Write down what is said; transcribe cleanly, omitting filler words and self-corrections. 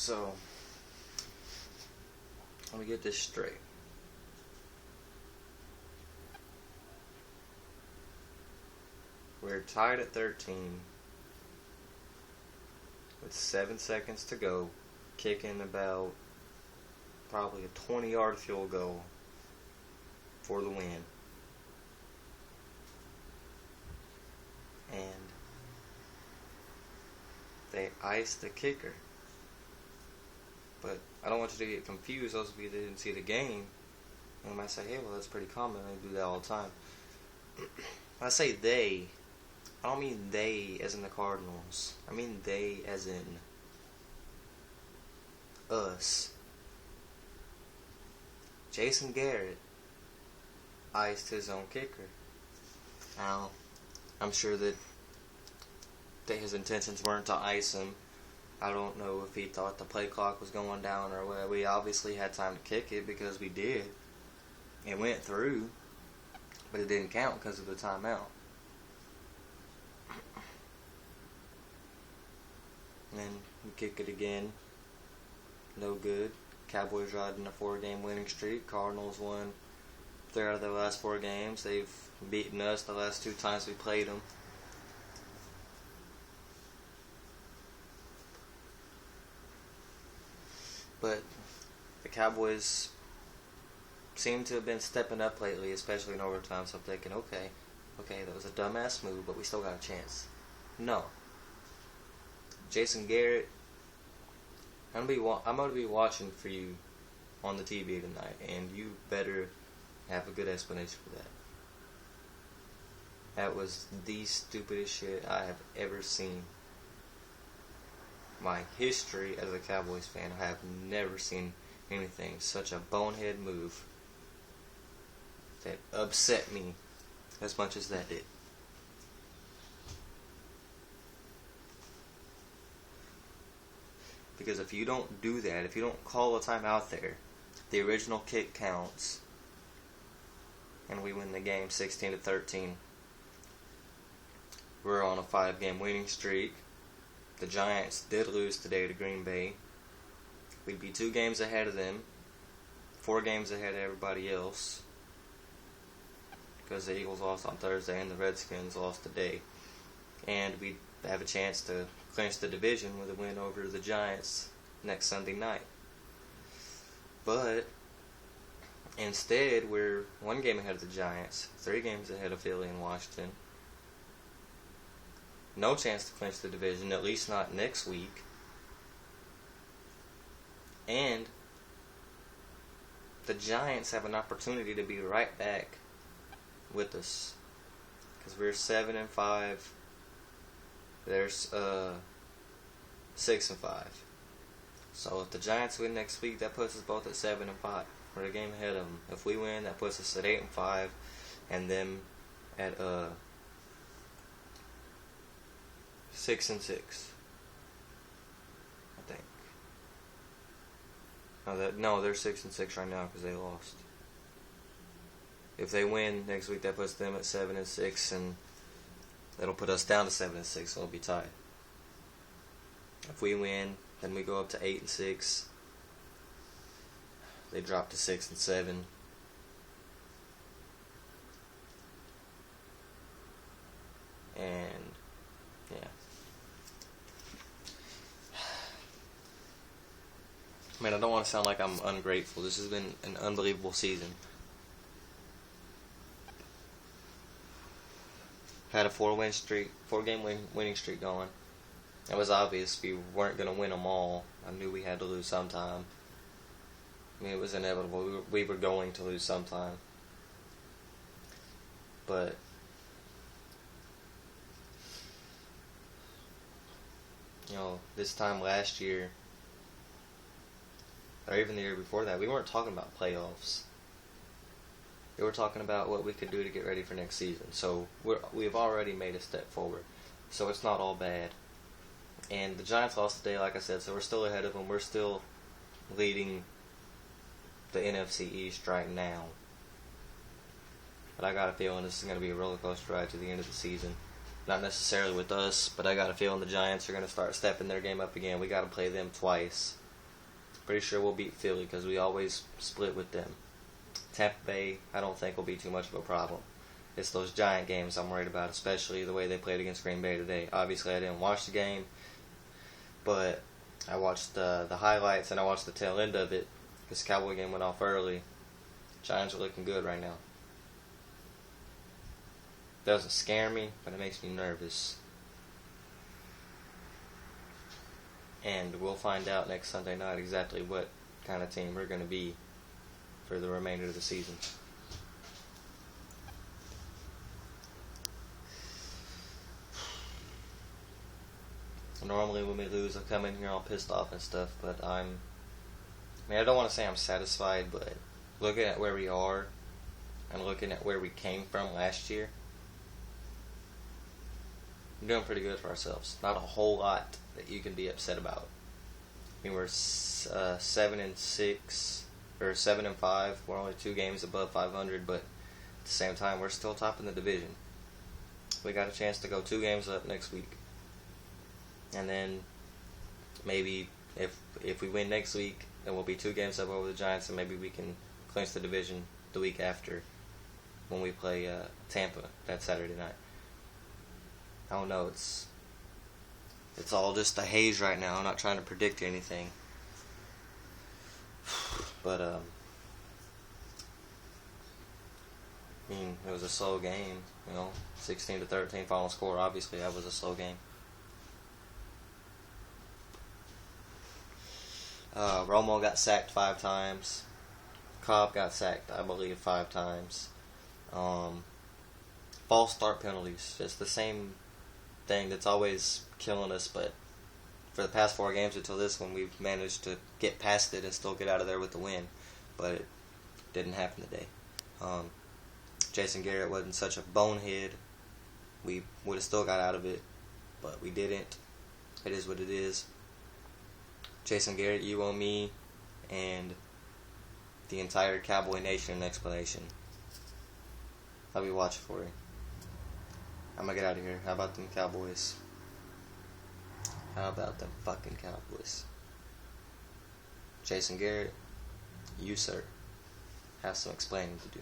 So, let me get this straight. We're tied at 13 with 7 seconds to go, kicking about probably a 20-yard field goal for the win. And they iced the kicker. But I don't want you to get confused, those of you that didn't see the game. And might say, hey, well, that's pretty common. They do that all the time. When I say they, I don't mean they as in the Cardinals. I mean they as in us. Jason Garrett iced his own kicker. Now, I'm sure that his intentions weren't to ice him. I don't know if he thought the play clock was going down or whatever. We obviously had time to kick it because we did. It went through, but it didn't count because of the timeout. And then we kick it again. No good. Cowboys riding a 4-game winning streak. Cardinals won 3 out of their last 4 games. They've beaten us the last 2 times we played them. But the Cowboys seem to have been stepping up lately, especially in overtime. So I'm thinking, okay, that was a dumbass move, but we still got a chance. No. Jason Garrett, I'm gonna be watching for you on the TV tonight, and you better have a good explanation for that. That was the stupidest shit I have ever seen. My history as a Cowboys fan, I have never seen anything such a bonehead move that upset me as much as that did. Because if you don't do that, if you don't call a timeout there, the original kick counts, and we win the game 16-13. We're on a 5-game winning streak. The Giants did lose today to Green Bay. We'd be 2 games ahead of them, 4 games ahead of everybody else, because the Eagles lost on Thursday and the Redskins lost today. And we'd have a chance to clinch the division with a win over the Giants next Sunday night. But instead, we're 1 game ahead of the Giants, 3 games ahead of Philly and Washington. No chance to clinch the division, at least not next week. And the Giants have an opportunity to be right back with us, because we're 7-5. They're 6-5. So if the Giants win next week, that puts us both at 7-5. We're a game ahead of them. If we win, that puts us at 8-5, and them at 6-6. I think. No, they're 6-6 right now because they lost. If they win next week, that puts them at 7-6, and that'll put us down to 7-6. So it'll be tied. If we win, then we go up to 8-6. They drop to 6-7. And yeah. Man, I don't want to sound like I'm ungrateful. This has been an unbelievable season. Had a 4-game winning streak going. It was obvious we weren't going to win them all. I knew we had to lose sometime. I mean, it was inevitable. We were going to lose sometime. But this time last year, or even the year before that, we weren't talking about playoffs. We were talking about what we could do to get ready for next season. So we've already made a step forward. So it's not all bad. And the Giants lost today, like I said, so we're still ahead of them. We're still leading the NFC East right now. But I got a feeling this is going to be a roller coaster ride to the end of the season. Not necessarily with us, but I got a feeling the Giants are going to start stepping their game up again. We got to play them twice Pretty sure we'll beat Philly because we always split with them. Tampa Bay, I don't think will be too much of a problem. It's those Giant games I'm worried about, especially the way they played against Green Bay today. Obviously, I didn't watch the game, but I watched the highlights and I watched the tail end of it. This Cowboy game went off early. Giants are looking good right now. Doesn't scare me, but it makes me nervous. And we'll find out next Sunday night exactly what kind of team we're going to be for the remainder of the season. Normally when we lose, I come in here all pissed off and stuff, but I don't want to say I'm satisfied, but looking at where we are and looking at where we came from last year, we're doing pretty good for ourselves. Not a whole lot that you can be upset about. I mean, we're 7-6 or 7-5. We're only 2 games above 500, but at the same time, we're still top in the division. We got a chance to go 2 games up next week, and then maybe if we win next week, then we'll be 2 games up over the Giants, and maybe we can clinch the division the week after when we play Tampa that Saturday night. I don't know. It's all just a haze right now. I'm not trying to predict anything. But, I mean, it was a slow game, 16-13 final score. Obviously, that was a slow game. Romo got sacked 5 times. Cobb got sacked, I believe, 5 times. False start penalties. Just the same thing that's always killing us, but for the past 4 games until this one, we've managed to get past it and still get out of there with the win, but it didn't happen today. Jason Garrett wasn't such a bonehead. We would have still got out of it, but we didn't. It is what it is. Jason Garrett, you owe me and the entire Cowboy Nation an explanation. I'll be watching for you. I'm gonna get out of here. How about them Cowboys? How about them fucking Cowboys? Jason Garrett, you, sir, have some explaining to do.